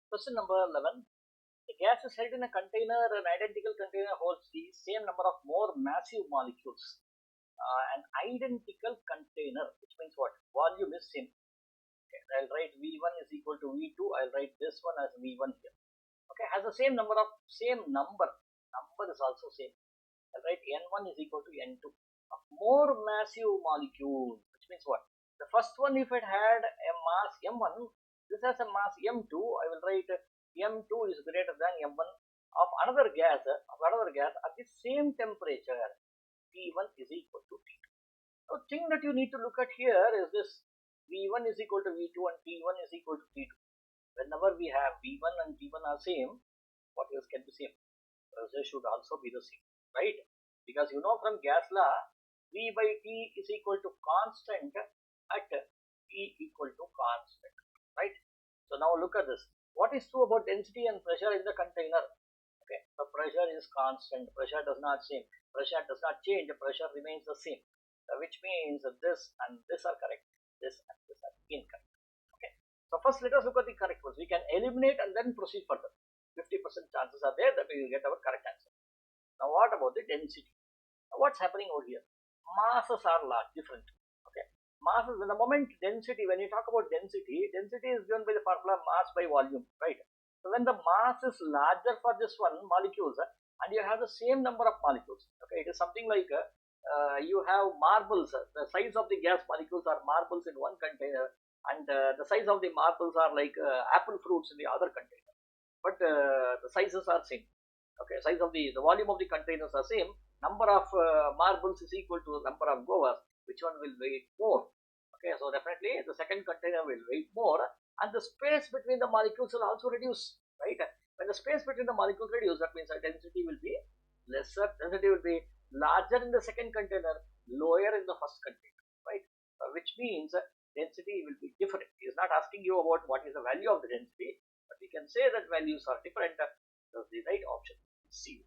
Question number 11. The gas is held in a container, an identical container holds the same number of more massive molecules. An identical container, which means what? Volume is same. Okay, I'll write V1 is equal to V2. I'll write this one as V1 here. Okay, has the same number. Number is also same. I'll write N1 is equal to N2 of more massive molecules, which means what? The first one, if it had a mass M1, this has a mass M2. I will write M2 is greater than M1 of another gas at the same temperature. T1 is equal to T2. The thing that you need to look at here is this: V1 is equal to V2 and T1 is equal to T2. Whenever we have V1 and T1 are same, what else can be same? Pressure should also be the same, right? Because you know from gas law, V by T is equal to constant at T equal to constant, right? So now look at this. What is true about density and pressure in the container? Okay, the pressure is constant. Pressure does not change. Pressure does not change. Pressure remains the same, which means this and this are correct. This and this are incorrect. Okay. So first, let us look at the correct ones. We can eliminate and then proceed further. 50% chances are there that we will get our correct answer. Now, what about the density? Now, what's happening over here? Masses are large, different. Okay. Masses, in the moment density, when you talk about density, density is given by the formula mass by volume, right? So when the mass is larger for this one molecules, and you have the same number of molecules, okay, it is something like you have marbles. The size of the gas molecules are marbles in one container, and the size of the marbles are like apple fruits in the other container. But the sizes are same. Okay, size of the volume of the containers are same. Number of marbles is equal to the number of goas. Which one will weigh more? Okay, so definitely the second container will weigh more, and the space between the molecules will also reduce, right? When the space between the molecules reduce, that means the density will be lesser. Density will be larger in the second container, lower in the first container, right? Which means density will be different. He is not asking you about what is the value of the density, but we can say that values are different. That's the right option. See you.